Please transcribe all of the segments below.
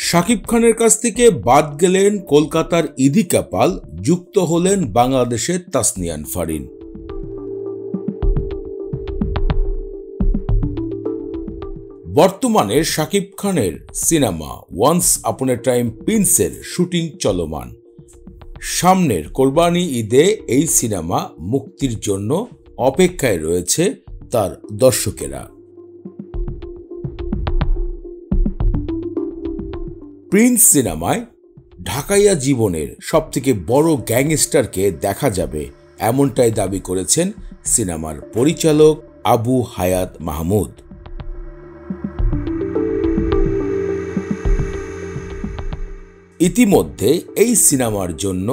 শাকিব খানের কাছ থেকে বাদ গেলেন কলকাতার ইদিকা পাল, যুক্ত হলেন বাংলাদেশের তাসনিয়ান ফারিন। বর্তমানে শাকিব খানের সিনেমা ওয়ান্স আপন এ টাইম প্রিন্সের শুটিং চলমান। সামনের কোরবানি ঈদে এই সিনেমা মুক্তির জন্য অপেক্ষায় রয়েছে তার দর্শকেরা। প্রিন্স সিনেমায় ঢাকাইয়া জীবনের সবথেকে বড় গ্যাংস্টারকে দেখা যাবে, এমনটাই দাবি করেছেন সিনেমার পরিচালক আবু হায়াত মাহমুদ। ইতিমধ্যে এই সিনেমার জন্য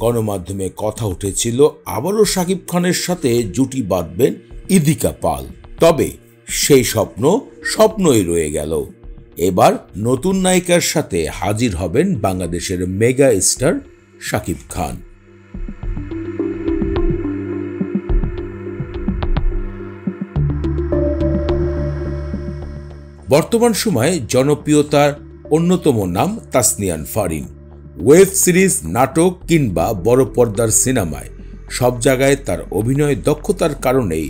গণমাধ্যমে কথা উঠেছিল আবারও শাকিব খানের সাথে জুটি বাঁধবেন ইদিকা পাল। তবে সেই স্বপ্নই রয়ে গেল। এবার নতুন নায়িকার সাথে হাজির হবেন বাংলাদেশের মেগা স্টার শাকিব খান। বর্তমান সময়ে জনপ্রিয়তার অন্যতম নাম তাসনিয়ান ফারিন। ওয়েব সিরিজ, নাটক কিংবা বড় পর্দার সিনেমায় সব জায়গায় তার অভিনয় দক্ষতার কারণেই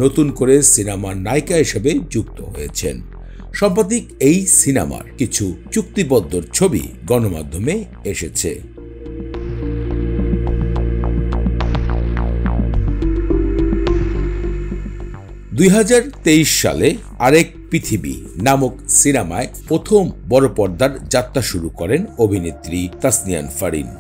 নতুন করে সিনেমার নায়িকা হিসেবে যুক্ত হয়েছেন। সাম্প্রতিক এই সিনেমার কিছু চুক্তিবদ্ধ ছবি গণমাধ্যমে এসেছে। 2023 সালে আরেক পৃথিবী নামক সিনেমায় প্রথম বড় পর্দার যাত্রা শুরু করেন অভিনেত্রী তাসনিয়ান ফারিন।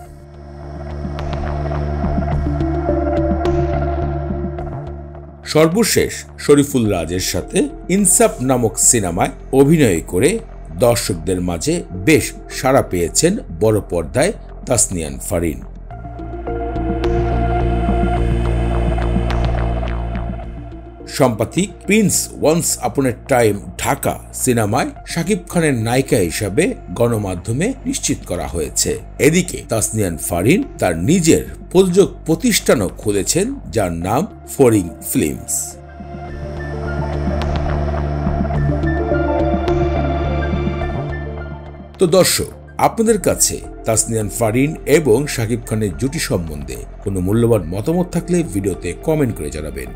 সর্বশেষ শরীফুল রাজের সাথে ইনসাফ নামক সিনেমায় অভিনয় করে দর্শকদের মাঝে বেশ সাড়া পেয়েছেন বড় পর্দায় তাসনিয়ান ফারিন। সাম্প্রতিক প্রিন্স ওয়ান্স আপন এ টাইম ঢাকা সিনেমায় শাকিব খানের নায়িকা হিসাবে গণমাধ্যমে নিশ্চিত করা হয়েছে। এদিকে তাসনিয়ান ফারিন তার নিজের প্রযোজক প্রতিষ্ঠানও খুলেছেন, যার নাম ফরিং ফিল্মস। তো দর্শক, আপনাদের কাছে তাসনিয়ান ফারিন এবং শাকিব খানের জুটি সম্বন্ধে কোনো মূল্যবান মতামত থাকলে ভিডিওতে কমেন্ট করে জানাবেন।